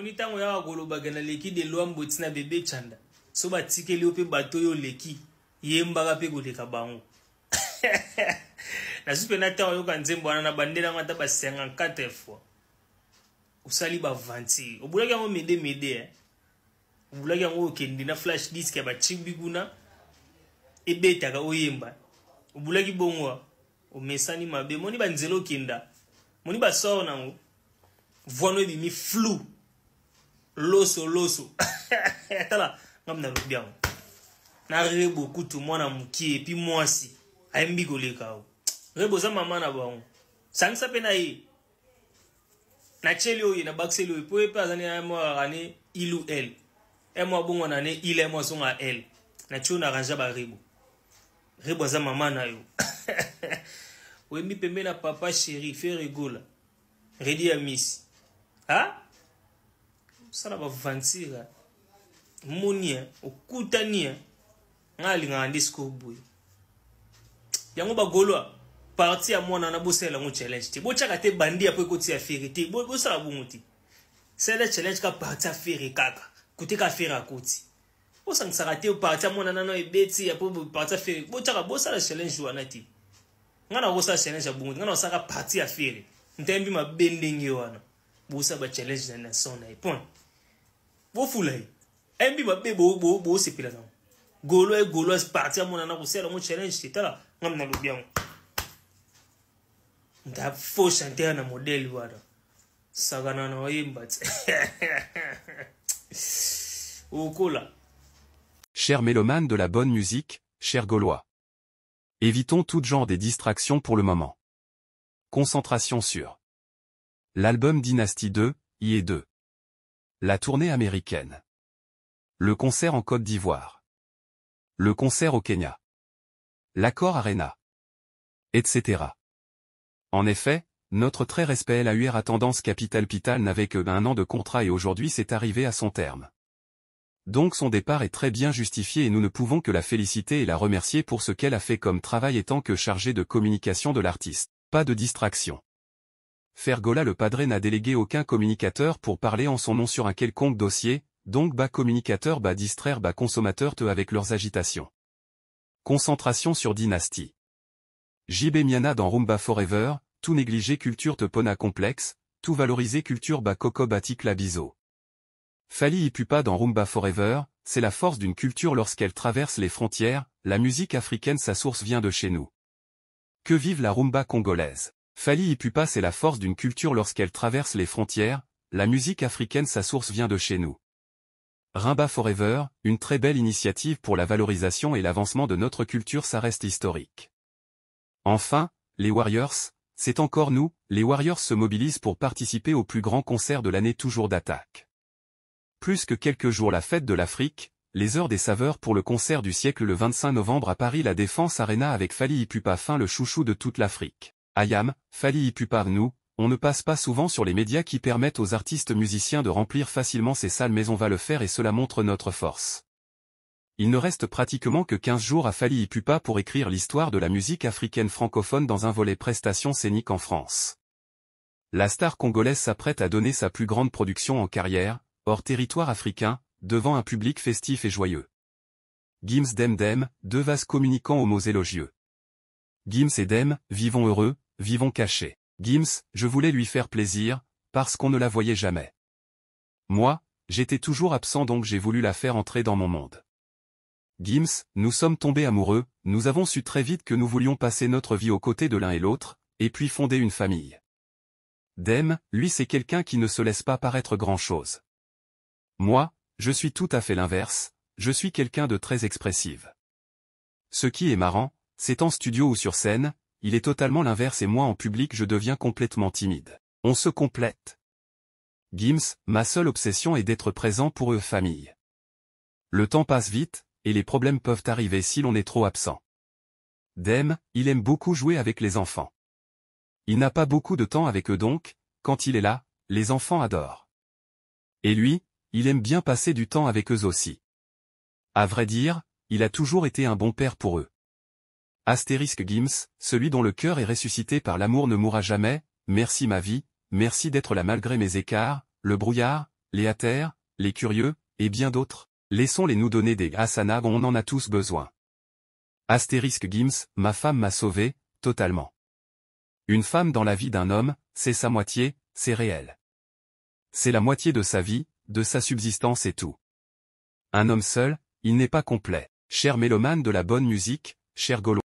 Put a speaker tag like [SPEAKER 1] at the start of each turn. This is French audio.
[SPEAKER 1] Moni tango ya kolobaga na leki de lwambo tina bebe chanda. So batikeli ope bato yo leki yembaga pe koleka bango. Na supe na tango yo kanzembo wana na bandela ngata ba 54 fois. Usali ba 20. Obulaki yango mede Obulaki yango kendi na flash disk ya ba chimbi kuna ebeta ka oyemba. Obulaki bongo o mesani mabe moni ba nzelo kenda. Moni ba sor nango. Vono bi mi flou. Loso. Tala, ngam na lubiang. Na rebo kutu mwana mukie pi mwasi. Aimbi koleka o. Rebo za mama na baon. Sangsa pe na ye. Na cheli oye na bakseli oye. Po epa zane ya mwa rane ilu el. Mwa bongo na ne ile mwa songa el. Na chio na ranja ba rebo. Rebo za mama na yo. Wembi pembe na papa chéri. Fe regola. Redi ya miss. Ha? Sala ba vansira. Monia. Okutania. Ngali nga andisko boy. Yango ba golwa. Parti ya mwana na bosela ngo challenge. Bo chaka te bandi apo ekoti ya fere te. Bo sala bongo. C'est le challenge ka parti à faire kaka. Côté ka faire à côté. Bo sang sarate o parti à mwana nano ebeti apo parti à faire. Bo chaka bo sala challenge wana ti. Ngana bo sala challenge ya bongo. Ngana sala parti à faire. Ntembi ma bending wana. Bo sala ba challenge na son na point. Bo fulai. Embi ma be bo sepila na. Golo est parti à mwana na ko sala mo challenge ti tala. Ngam na lobiang. Nda fo chanter na modèle wana. Sagana na oyimba. Okola.
[SPEAKER 2] Chers mélomanes de la bonne musique, chers Gaulois. Évitons tout genre des distractions pour le moment. Concentration sur l'album Dynasty 2, IE2. La tournée américaine. Le concert en Côte d'Ivoire. Le concert au Kenya. L'Accor Arena. Etc. En effet, notre très respect LAUR à tendance Capital Pital n'avait que 1 an de contrat et aujourd'hui c'est arrivé à son terme. Donc son départ est très bien justifié et nous ne pouvons que la féliciter et la remercier pour ce qu'elle a fait comme travail étant que chargée de communication de l'artiste. Pas de distraction. Fergola le padre n'a délégué aucun communicateur pour parler en son nom sur un quelconque dossier, donc bas communicateur bas distraire bas consommateur te avec leurs agitations. Concentration sur Dynasty. JB Miana dans Rumba Forever, tout négliger culture te pona complexe, tout valoriser culture bas coco batik la biseau. Fally Ipupa dans Rumba Forever, c'est la force d'une culture lorsqu'elle traverse les frontières, la musique africaine sa source vient de chez nous. Que vive la rumba congolaise. Fally Ipupa c'est la force d'une culture lorsqu'elle traverse les frontières, la musique africaine sa source vient de chez nous. Rumba Forever, une très belle initiative pour la valorisation et l'avancement de notre culture ça reste historique. Enfin, les Warriors, c'est encore nous, les Warriors se mobilisent pour participer au plus grand concert de l'année toujours d'attaque. Plus que quelques jours la fête de l'Afrique, les heures des saveurs pour le concert du siècle le 25 novembre à Paris la Défense Arena avec Fally Ipupa fin le chouchou de toute l'Afrique. Ayam, Fally Ipupa nous, on ne passe pas souvent sur les médias qui permettent aux artistes musiciens de remplir facilement ces salles mais on va le faire et cela montre notre force. Il ne reste pratiquement que 15 jours à Fally Ipupa pour écrire l'histoire de la musique africaine francophone dans un volet prestations scéniques en France. La star congolaise s'apprête à donner sa plus grande production en carrière, hors territoire africain, devant un public festif et joyeux. Gims Dem, deux vases communicants aux mots élogieux. Gims et Dem, vivons heureux, vivons cachés. Gims, je voulais lui faire plaisir, parce qu'on ne la voyait jamais. Moi, j'étais toujours absent donc j'ai voulu la faire entrer dans mon monde. Gims, nous sommes tombés amoureux, nous avons su très vite que nous voulions passer notre vie aux côtés de l'un et l'autre, et puis fonder une famille. Dem, lui c'est quelqu'un qui ne se laisse pas paraître grand-chose. Moi, je suis tout à fait l'inverse, je suis quelqu'un de très expressive. Ce qui est marrant, c'est en studio ou sur scène, il est totalement l'inverse et moi en public je deviens complètement timide. On se complète. Gims, ma seule obsession est d'être présent pour eux famille. Le temps passe vite, et les problèmes peuvent arriver si l'on est trop absent. Dem, il aime beaucoup jouer avec les enfants. Il n'a pas beaucoup de temps avec eux donc, quand il est là, les enfants adorent. Et lui, il aime bien passer du temps avec eux aussi. À vrai dire, il a toujours été un bon père pour eux. Astérisque Gims, celui dont le cœur est ressuscité par l'amour ne mourra jamais, merci ma vie, merci d'être là malgré mes écarts, le brouillard, les haters, les curieux, et bien d'autres. Laissons-les nous donner des Asana, on en a tous besoin. Astérisque Gims, ma femme m'a sauvé, totalement. Une femme dans la vie d'un homme, c'est sa moitié, c'est réel. C'est la moitié de sa vie, de sa subsistance et tout. Un homme seul, il n'est pas complet. Cher mélomane de la bonne musique, cher Gaulois.